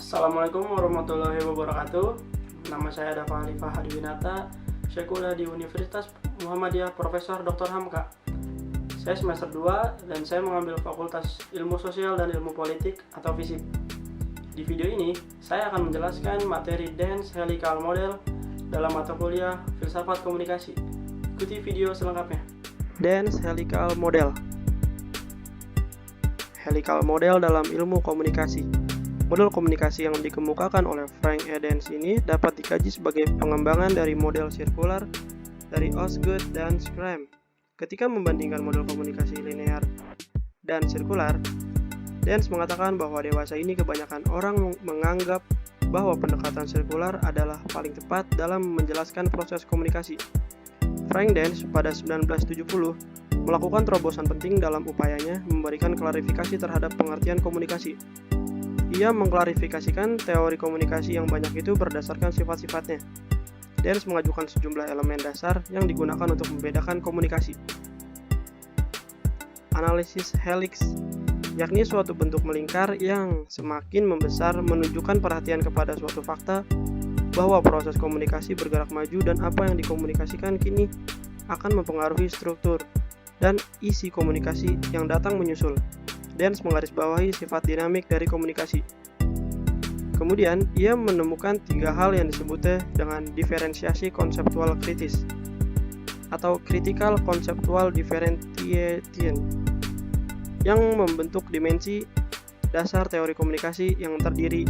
Assalamualaikum warahmatullahi wabarakatuh. Nama saya Dafa Alifah Hadiwinata. Saya kuliah di Universitas Muhammadiyah Profesor Dr. Hamka. Saya semester 2 dan saya mengambil Fakultas Ilmu Sosial dan Ilmu Politik atau FISIP. Di video ini, saya akan menjelaskan materi Dance Helical Model dalam mata kuliah Filsafat Komunikasi. Ikuti video selengkapnya. Dance Helical Model. Helical Model dalam ilmu komunikasi. Model komunikasi yang dikemukakan oleh Frank E. Dance ini dapat dikaji sebagai pengembangan dari model sirkular dari Osgood dan Schramm. Ketika membandingkan model komunikasi linear dan sirkular, Dance mengatakan bahwa dewasa ini kebanyakan orang menganggap bahwa pendekatan sirkular adalah paling tepat dalam menjelaskan proses komunikasi. Frank Dance pada 1970 melakukan terobosan penting dalam upayanya memberikan klarifikasi terhadap pengertian komunikasi. Ia mengklarifikasikan teori komunikasi yang banyak itu berdasarkan sifat-sifatnya. Dance mengajukan sejumlah elemen dasar yang digunakan untuk membedakan komunikasi. Analisis helix, yakni suatu bentuk melingkar yang semakin membesar menunjukkan perhatian kepada suatu fakta bahwa proses komunikasi bergerak maju dan apa yang dikomunikasikan kini akan mempengaruhi struktur dan isi komunikasi yang datang menyusul. Dance menggarisbawahi sifat dinamik dari komunikasi. Kemudian, ia menemukan 3 hal yang disebutnya dengan diferensiasi konseptual kritis atau critical conceptual differentiation yang membentuk dimensi dasar teori komunikasi yang terdiri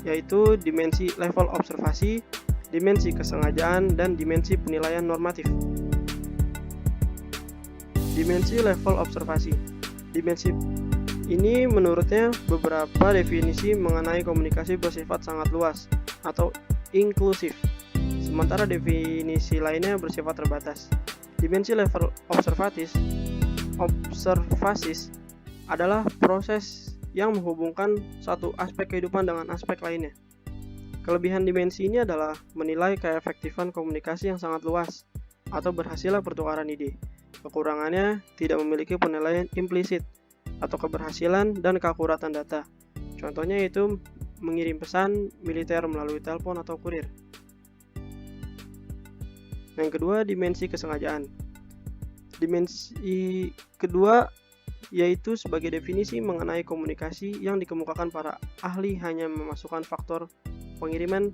yaitu dimensi level observasi, dimensi kesengajaan, dan dimensi penilaian normatif. Dimensi level observasi. Dimensi ini menurutnya beberapa definisi mengenai komunikasi bersifat sangat luas atau inklusif, sementara definisi lainnya bersifat terbatas. Dimensi level observasis adalah proses yang menghubungkan satu aspek kehidupan dengan aspek lainnya. Kelebihan dimensi ini adalah menilai keefektifan komunikasi yang sangat luas atau berhasilnya pertukaran ide. Kekurangannya tidak memiliki penilaian implisit atau keberhasilan dan keakuratan data. Contohnya yaitu mengirim pesan militer melalui telepon atau kurir. Yang kedua, dimensi kesengajaan. Dimensi kedua yaitu sebagai definisi mengenai komunikasi yang dikemukakan para ahli hanya memasukkan faktor pengiriman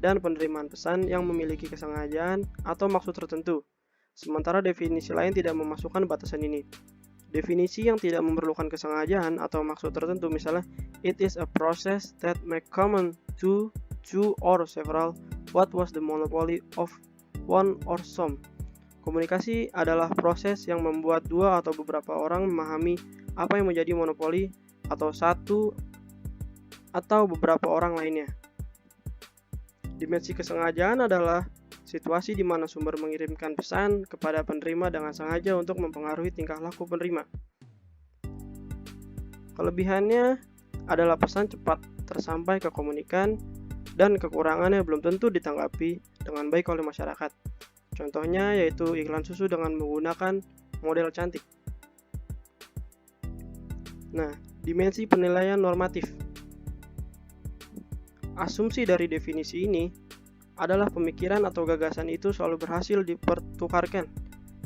dan penerimaan pesan yang memiliki kesengajaan atau maksud tertentu, sementara definisi lain tidak memasukkan batasan ini. Definisi yang tidak memerlukan kesengajaan atau maksud tertentu misalnya, it is a process that make common to two or several what was the monopoly of one or some. Komunikasi adalah proses yang membuat dua atau beberapa orang memahami apa yang menjadi monopoli atau satu atau beberapa orang lainnya. Dimensi kesengajaan adalah situasi di mana sumber mengirimkan pesan kepada penerima dengan sengaja untuk mempengaruhi tingkah laku penerima. Kelebihannya adalah pesan cepat tersampai ke komunikan dan kekurangannya belum tentu ditanggapi dengan baik oleh masyarakat. Contohnya yaitu iklan susu dengan menggunakan model cantik. Nah, dimensi penilaian normatif. Asumsi dari definisi ini adalah pemikiran atau gagasan itu selalu berhasil dipertukarkan.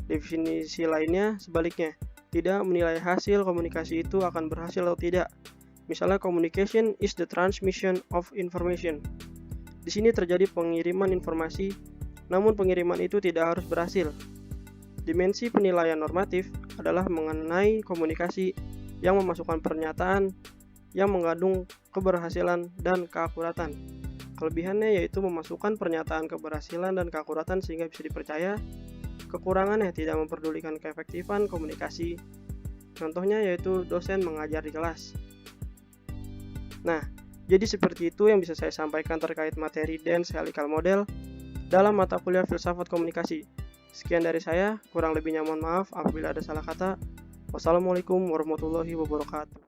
Definisi lainnya sebaliknya, tidak menilai hasil komunikasi itu akan berhasil atau tidak. Misalnya, communication is the transmission of information. Di sini terjadi pengiriman informasi, namun pengiriman itu tidak harus berhasil. Dimensi penilaian normatif adalah mengenai komunikasi yang memasukkan pernyataan yang mengandung keberhasilan dan keakuratan. Kelebihannya yaitu memasukkan pernyataan keberhasilan dan keakuratan sehingga bisa dipercaya. Kekurangannya tidak memperdulikan keefektifan komunikasi. Contohnya yaitu dosen mengajar di kelas. Nah, jadi seperti itu yang bisa saya sampaikan terkait materi Dance Helical Model dalam mata kuliah Filsafat Komunikasi. Sekian dari saya, kurang lebihnya mohon maaf apabila ada salah kata. Wassalamualaikum warahmatullahi wabarakatuh.